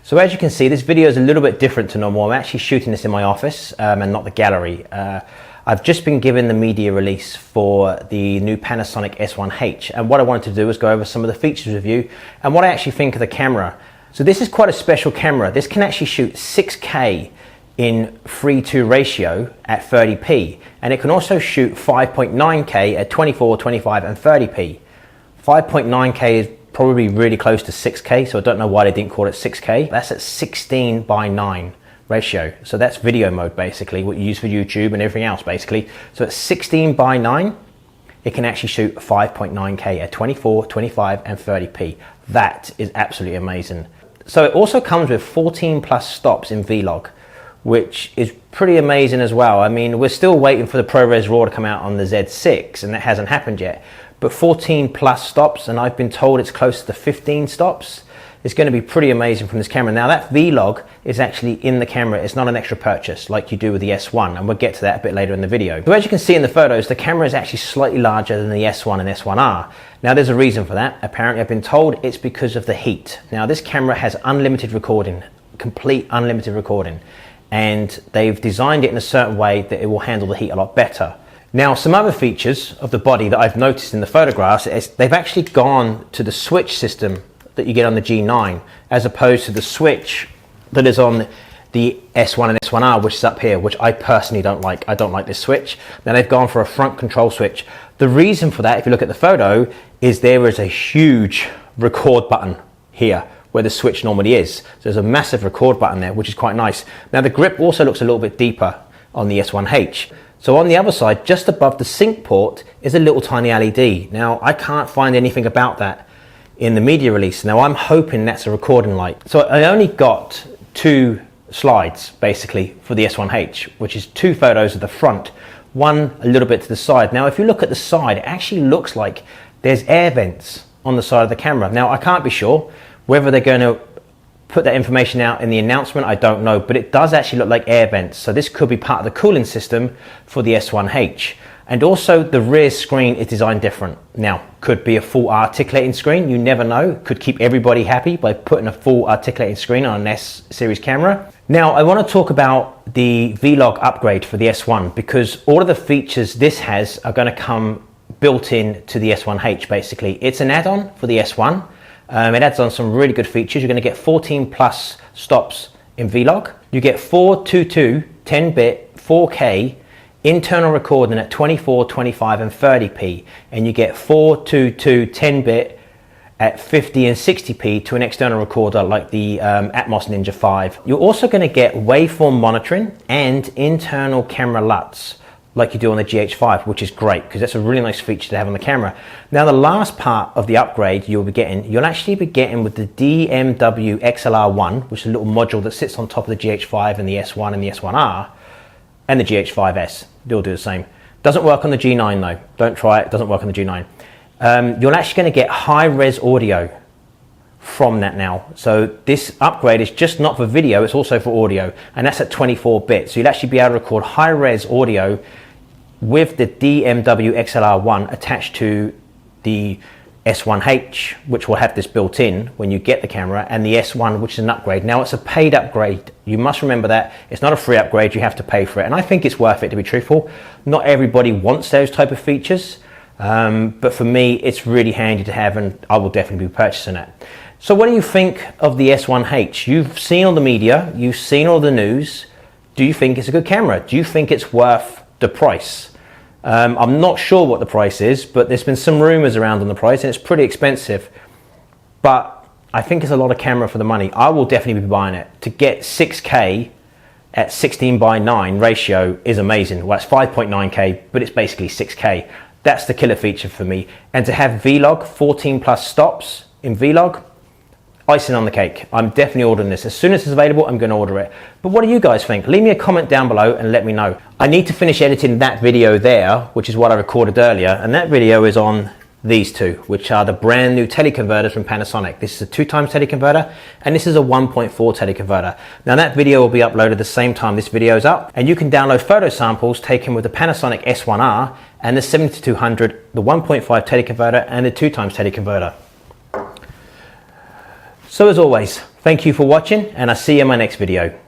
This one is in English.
So as you can see, this video is a little bit different to normal. I'm actually shooting this in my office and not the gallery. I've just been given the media release for the new Panasonic S1H, and what I wanted to do was go over some of the features with you and what I actually think of the camera. So this is quite a special camera. This can actually shoot 6K in 3:2 ratio at 30p, and it can also shoot 5.9K at 24, 25 and 30p. 5.9K is probably really close to 6K, so I don't know why they didn't call it 6K. That's at 16:9 ratio, so that's video mode basically, what you use for YouTube and everything else basically. So at 16:9 it can actually shoot 5.9K at 24, 25 and 30p. That is absolutely amazing. So it also comes with 14 plus stops in Vlog, which is pretty amazing as well. I mean, we're still waiting for the ProRes RAW to come out on the Z6 and that hasn't happened yet, but 14 plus stops, and I've been told it's close to 15 stops. It's going to be pretty amazing from this camera. Now that Vlog is actually in the camera. It's not an extra purchase like you do with the S1, and we'll get to that a bit later in the video. So as you can see in the photos, the camera is actually slightly larger than the S1 and S1R. Now there's a reason for that. Apparently I've been told it's because of the heat. Now this camera has unlimited recording, complete unlimited recording, and they've designed it in a certain way that it will handle the heat a lot better. Now some other features of the body that I've noticed in the photographs is they've actually gone to the switch system that you get on the G9 as opposed to the switch that is on the S1 and S1R, which is up here, which I personally don't like. I don't like this switch. Now they've gone for a front control switch. The reason for that, if you look at the photo, is there is a huge record button here where the switch normally is. So there's a massive record button there, which is quite nice. Now the grip also looks a little bit deeper on the S1H. So on the other side, just above the sync port, is a little tiny LED. Now I can't find anything about that in the media release. Now I'm hoping that's a recording light. So I only got 2 slides basically for the S1H, which is 2 photos of the front, one a little bit to the side. Now if you look at the side, it actually looks like there's air vents on the side of the camera. Now I can't be sure whether they're going to put that information out in the announcement, I don't know, but it does actually look like air vents. So this could be part of the cooling system for the S1H. And also the rear screen is designed different. Now, could be a full articulating screen, you never know. Could keep everybody happy by putting a full articulating screen on an S series camera. Now, I want to talk about the Vlog upgrade for the S1, because all of the features this has are going to come built in to the S1H basically. It's an add-on for the S1. It adds on some really good features. You're going to get 14 plus stops in Vlog. You get 422 10-bit 4K internal recording at 24, 25 and 30p, and you get 422 10-bit at 50 and 60p to an external recorder like the Atmos Ninja 5. You're also going to get waveform monitoring and internal camera LUTs like you do on the GH5, which is great because that's a really nice feature to have on the camera. Now the last part of the upgrade you'll actually be getting with the DMW-XLR1, which is a little module that sits on top of the GH5 and the S1 and the S1R and the GH5S. They'll do the same. Doesn't work on the G9 though. Don't try it, doesn't work on the G9. You're actually going to get high-res audio from that now. So this upgrade is just not for video, it's also for audio, and that's at 24 bits. So you'll actually be able to record high-res audio with the DMW-XLR1 attached to the S1H, which will have this built in when you get the camera, and the S1, which is an upgrade. Now it's a paid upgrade. You must remember that. It's not a free upgrade, you have to pay for it. And I think it's worth it, to be truthful. Not everybody wants those type of features, but for me, it's really handy to have, and I will definitely be purchasing it. So what do you think of the S1H? You've seen all the media, you've seen all the news. Do you think it's a good camera? Do you think it's worth the price? I'm not sure what the price is, but there's been some rumors around on the price and it's pretty expensive. But I think it's a lot of camera for the money. I will definitely be buying it. To get 6K at 16:9 ratio is amazing. Well, it's 5.9K, but it's basically 6K. That's the killer feature for me. And to have Vlog, 14 plus stops in Vlog, icing on the cake. I'm definitely ordering this. As soon as it's available, I'm going to order it. But what do you guys think? Leave me a comment down below and let me know. I need to finish editing that video there, which is what I recorded earlier. And that video is on these two, which are the brand new teleconverters from Panasonic. This is a 2x teleconverter, and this is a 1.4 teleconverter. Now that video will be uploaded the same time this video is up, and you can download photo samples taken with the Panasonic S1R and the 7200, the 1.5 teleconverter and the 2x teleconverter. So as always, Thank you for watching, and I'll see you in my next video.